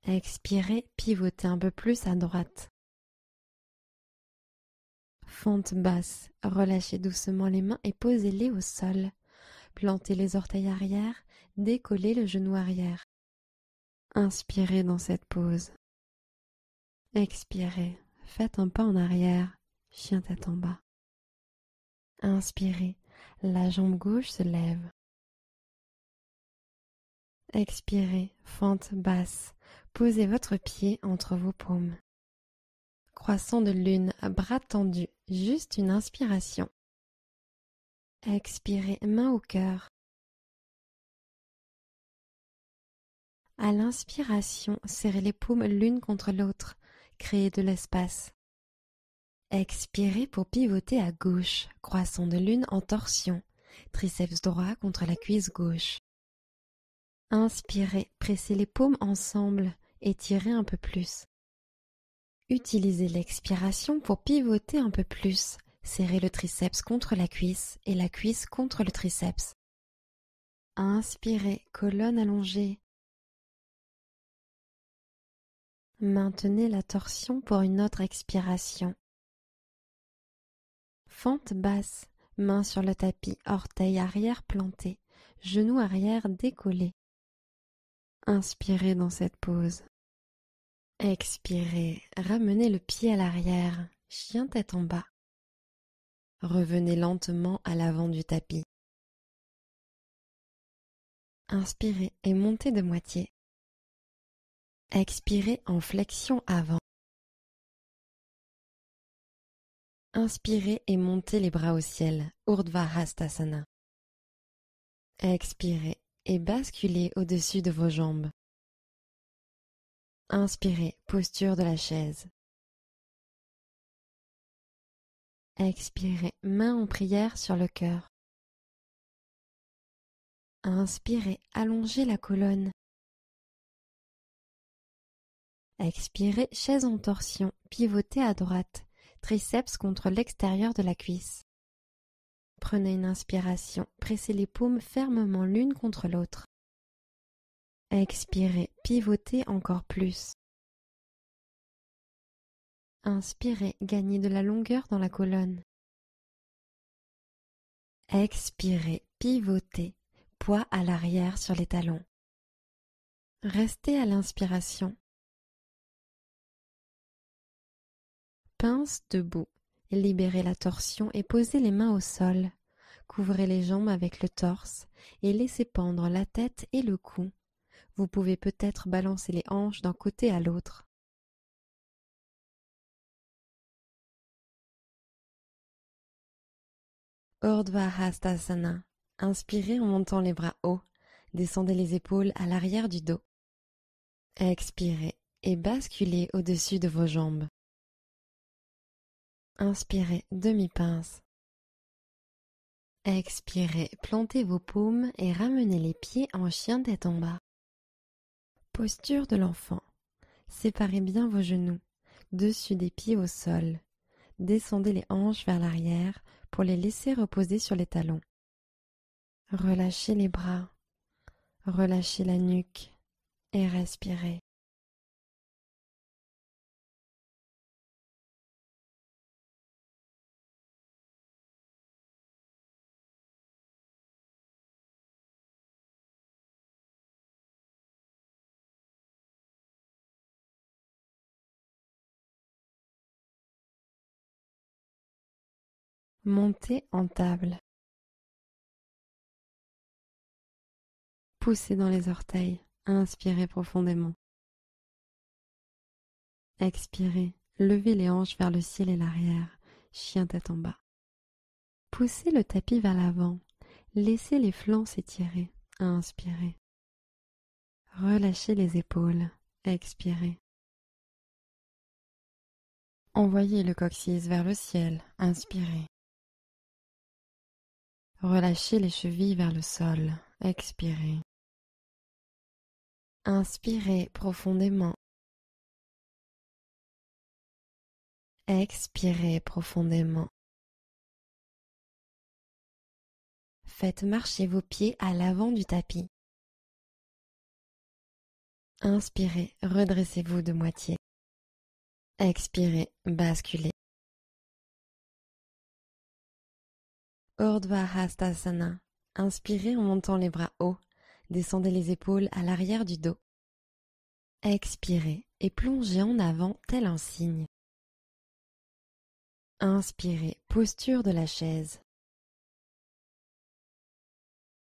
Speaker 1: Expirez, pivotez un peu plus à droite. Fente basse, relâchez doucement les mains et posez-les au sol. Plantez les orteils arrière, décollez le genou arrière. Inspirez dans cette pose. Expirez, faites un pas en arrière, chien tête en bas. Inspirez, la jambe gauche se lève. Expirez, fente basse, Posez votre pied entre vos paumes. Croissant de lune, bras tendus, juste une inspiration. Expirez, main au cœur. À l'inspiration, serrez les paumes l'une contre l'autre, créez de l'espace. Expirez pour pivoter à gauche, croissant de lune en torsion, triceps droit contre la cuisse gauche. Inspirez, pressez les paumes ensemble, étirez un peu plus. Utilisez l'expiration pour pivoter un peu plus, serrez le triceps contre la cuisse et la cuisse contre le triceps. Inspirez, colonne allongée. Maintenez la torsion pour une autre expiration. Fente basse, main sur le tapis, orteil arrière planté, genou arrière décollé. Inspirez dans cette pose. Expirez, ramenez le pied à l'arrière, chien tête en bas. Revenez lentement à l'avant du tapis. Inspirez et montez de moitié. Expirez en flexion avant. Inspirez et montez les bras au ciel, Urdhva Hastasana. Expirez et basculez au-dessus de vos jambes. Inspirez, posture de la chaise. Expirez, main en prière sur le cœur. Inspirez, allongez la colonne. Expirez, chaise en torsion, pivotez à droite, triceps contre l'extérieur de la cuisse. Prenez une inspiration, pressez les paumes fermement l'une contre l'autre. Expirez, pivotez encore plus. Inspirez, gagnez de la longueur dans la colonne. Expirez, pivotez, poids à l'arrière sur les talons. Restez à l'inspiration. Pince debout, libérez la torsion et posez les mains au sol. Couvrez les jambes avec le torse et laissez pendre la tête et le cou. Vous pouvez peut-être balancer les hanches d'un côté à l'autre. Urdhva Hastasana. Inspirez en montant les bras hauts. Descendez les épaules à l'arrière du dos. Expirez et basculez au-dessus de vos jambes. Inspirez, demi-pince. Expirez, plantez vos paumes et ramenez les pieds en chien tête en bas. Posture de l'enfant. Séparez bien vos genoux, dessus des pieds au sol. Descendez les hanches vers l'arrière pour les laisser reposer sur les talons. Relâchez les bras, relâchez la nuque et respirez. Montez en table. Poussez dans les orteils. Inspirez profondément. Expirez. Levez les hanches vers le ciel et l'arrière. Chien tête en bas. Poussez le tapis vers l'avant. Laissez les flancs s'étirer. Inspirez. Relâchez les épaules. Expirez. Envoyez le coccyx vers le ciel. Inspirez. Relâchez les chevilles vers le sol. Expirez. Inspirez profondément. Expirez profondément. Faites marcher vos pieds à l'avant du tapis. Inspirez, redressez-vous de moitié. Expirez, basculez. Urdhva Hastasana. Inspirez en montant les bras hauts. Descendez les épaules à l'arrière du dos. Expirez et plongez en avant tel un cygne. Inspirez, posture de la chaise.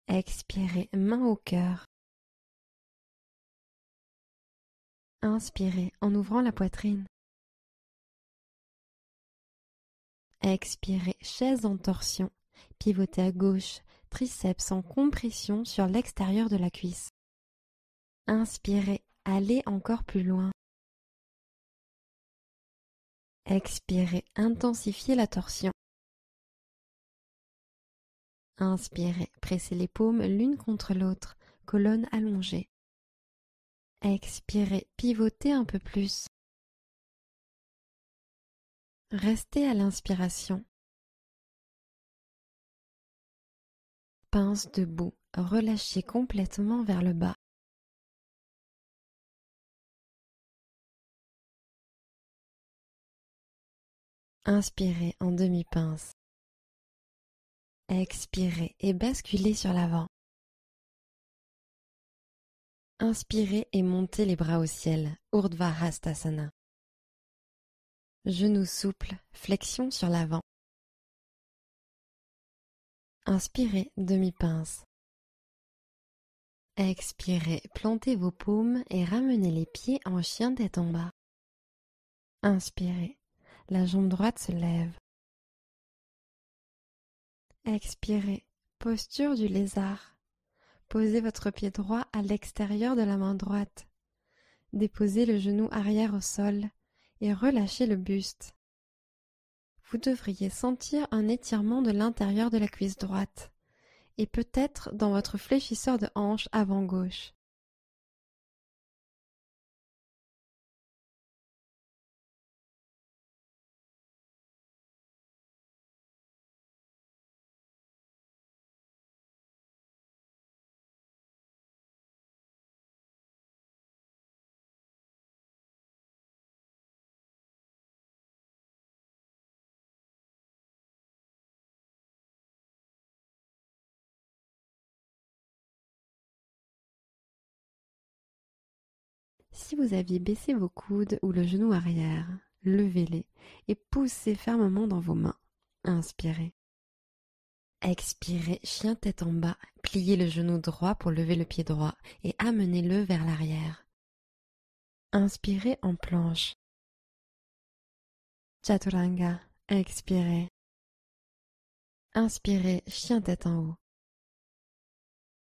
Speaker 1: Expirez, main au cœur. Inspirez en ouvrant la poitrine. Expirez, chaise en torsion. Pivotez à gauche, triceps en compression sur l'extérieur de la cuisse. Inspirez, allez encore plus loin. Expirez, intensifiez la torsion. Inspirez, pressez les paumes l'une contre l'autre, colonne allongée. Expirez, pivotez un peu plus. Restez à l'inspiration. Pince debout, relâchez complètement vers le bas. Inspirez en demi-pince. Expirez et basculez sur l'avant. Inspirez et montez les bras au ciel, Urdhva Hastasana. Genoux souples, flexion sur l'avant. Inspirez, demi-pince. Expirez, plantez vos paumes et ramenez les pieds en chien tête en bas. Inspirez, la jambe droite se lève. Expirez, posture du lézard. Posez votre pied droit à l'extérieur de la main droite. Déposez le genou arrière au sol et relâchez le buste. Vous devriez sentir un étirement de l'intérieur de la cuisse droite et peut-être dans votre fléchisseur de hanche avant gauche. Si vous aviez baissé vos coudes ou le genou arrière, levez-les et poussez fermement dans vos mains. Inspirez. Expirez, chien tête en bas, pliez le genou droit pour lever le pied droit et amenez-le vers l'arrière. Inspirez en planche. Chaturanga, expirez. Inspirez, chien tête en haut.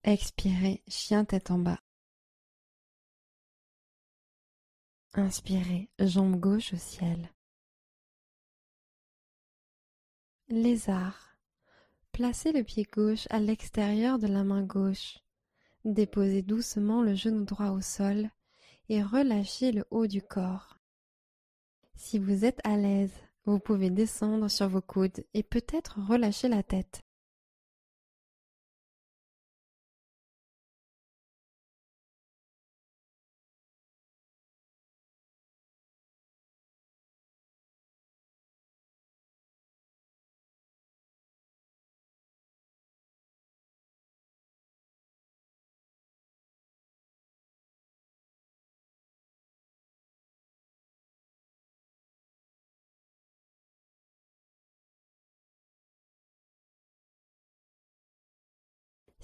Speaker 1: Expirez, chien tête en bas. Inspirez, jambe gauche au ciel. Lézard. Placez le pied gauche à l'extérieur de la main gauche. Déposez doucement le genou droit au sol et relâchez le haut du corps. Si vous êtes à l'aise, vous pouvez descendre sur vos coudes et peut-être relâcher la tête.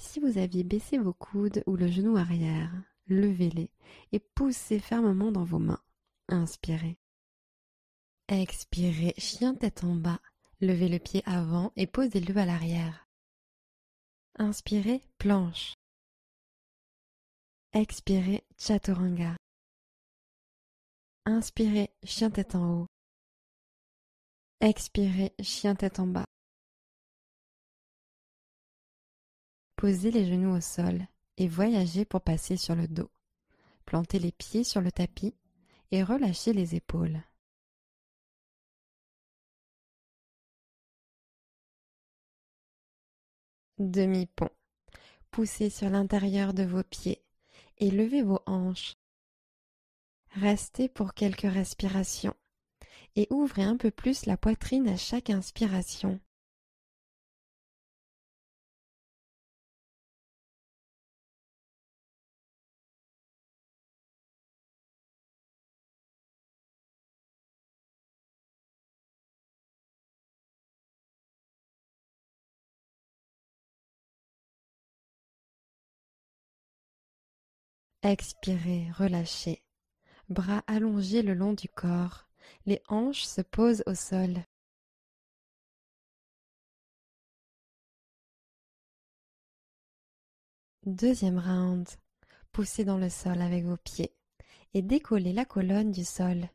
Speaker 1: Si vous aviez baissé vos coudes ou le genou arrière, levez-les et poussez fermement dans vos mains. Inspirez. Expirez, chien tête en bas. Levez le pied avant et posez-le à l'arrière. Inspirez, planche. Expirez, chaturanga. Inspirez, chien tête en haut. Expirez, chien tête en bas. Posez les genoux au sol et voyagez pour passer sur le dos. Plantez les pieds sur le tapis et relâchez les épaules. Demi-pont. Poussez sur l'intérieur de vos pieds et levez vos hanches. Restez pour quelques respirations et ouvrez un peu plus la poitrine à chaque inspiration. Expirez, relâchez. Bras allongés le long du corps, les hanches se posent au sol. Deuxième round. Poussez dans le sol avec vos pieds et décollez la colonne du sol.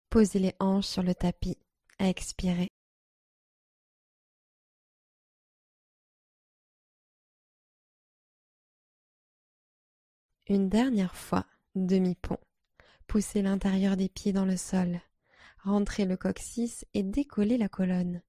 Speaker 1: Posez les hanches sur le tapis. Expirez. Une dernière fois, demi-pont. Poussez l'intérieur des pieds dans le sol. Rentrez le coccyx et décollez la colonne.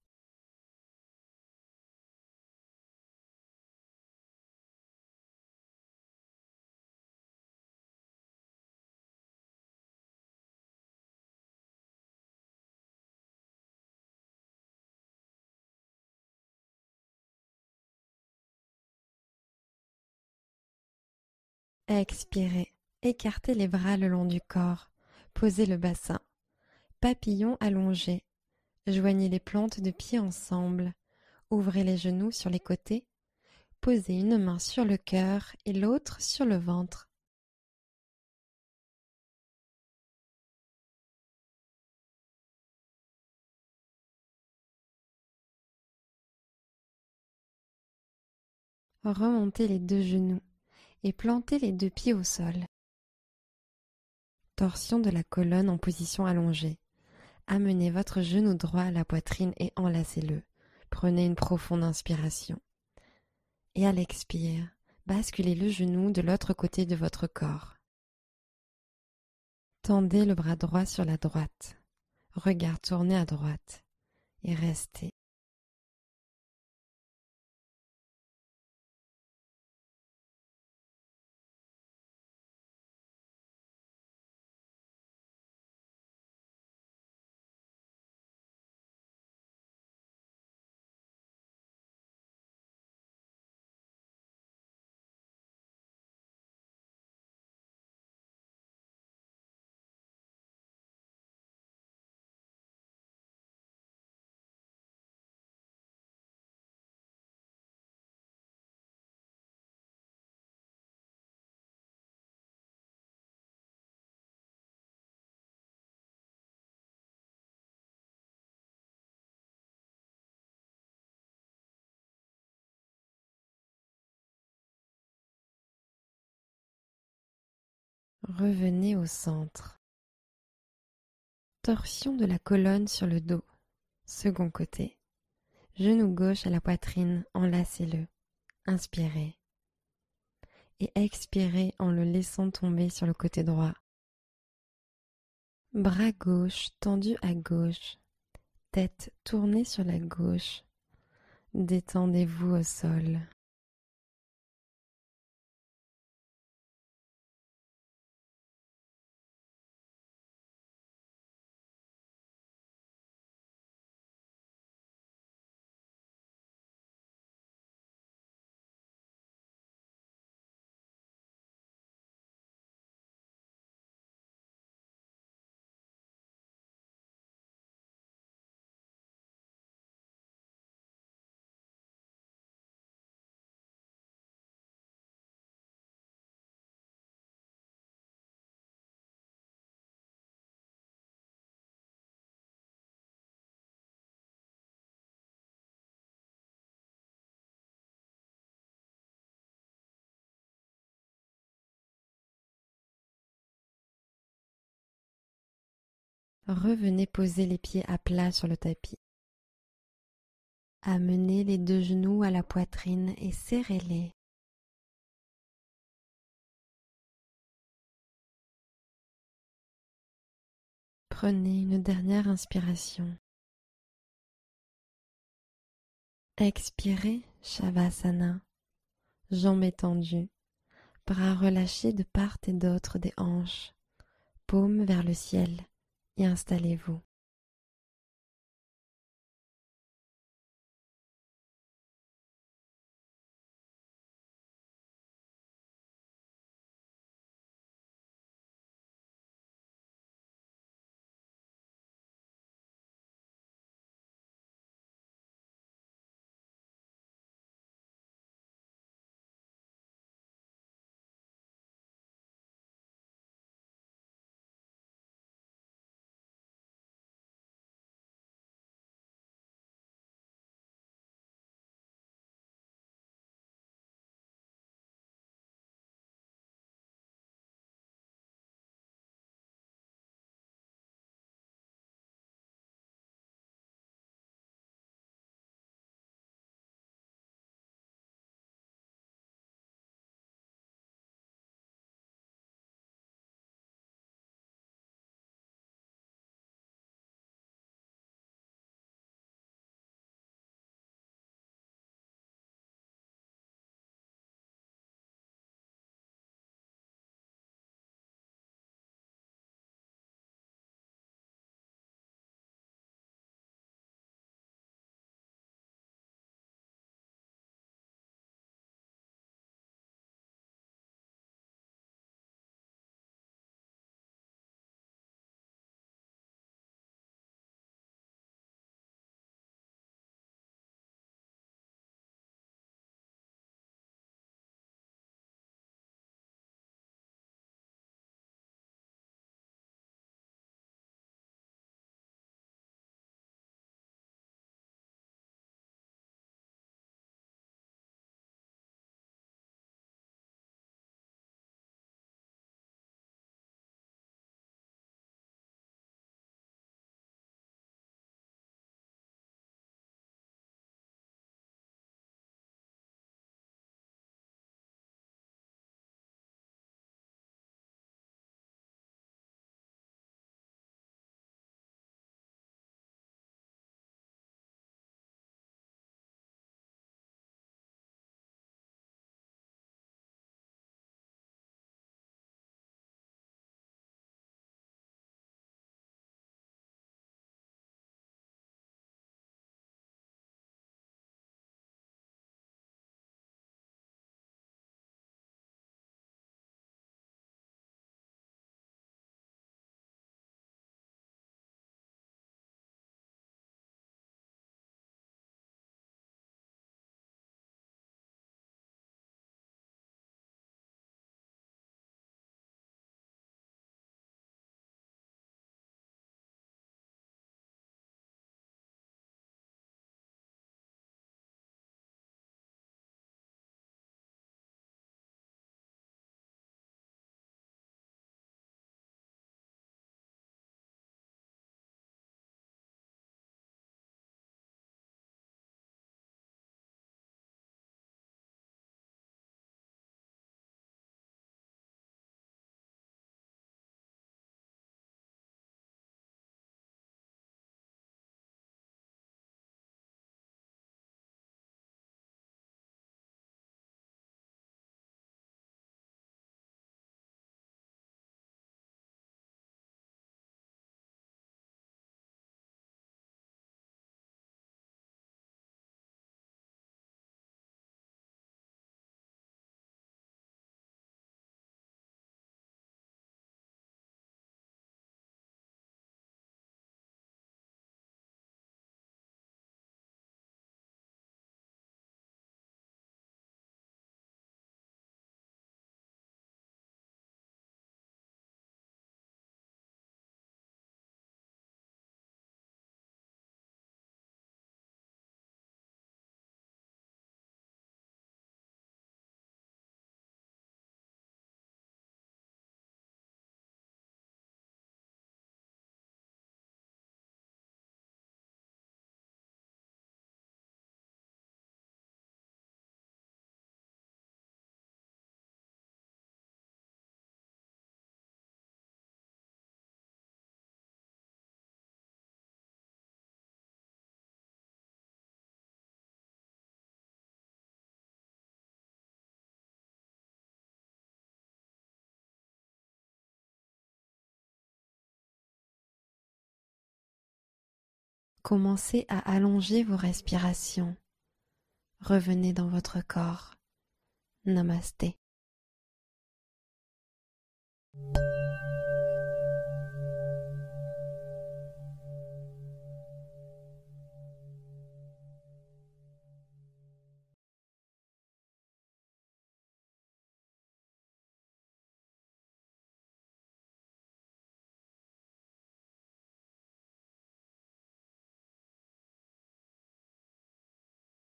Speaker 1: Expirez. Écartez les bras le long du corps. Posez le bassin. Papillon allongé. Joignez les plantes de pied ensemble. Ouvrez les genoux sur les côtés. Posez une main sur le cœur et l'autre sur le ventre. Remontez les deux genoux et plantez les deux pieds au sol. Torsion de la colonne en position allongée. Amenez votre genou droit à la poitrine et enlacez-le. Prenez une profonde inspiration. Et à l'expire, basculez le genou de l'autre côté de votre corps. Tendez le bras droit sur la droite. Regard tourné à droite. Et restez. Revenez au centre. Torsion de la colonne sur le dos. Second côté. Genou gauche à la poitrine, enlacez-le. Inspirez. Et expirez en le laissant tomber sur le côté droit. Bras gauche tendu à gauche. Tête tournée sur la gauche. Détendez-vous au sol. Revenez poser les pieds à plat sur le tapis. Amenez les deux genoux à la poitrine et serrez-les. Prenez une dernière inspiration. Expirez, Shavasana. Jambes étendues, bras relâchés de part et d'autre des hanches, paumes vers le ciel et installez-vous. Commencez à allonger vos respirations. Revenez dans votre corps. Namasté.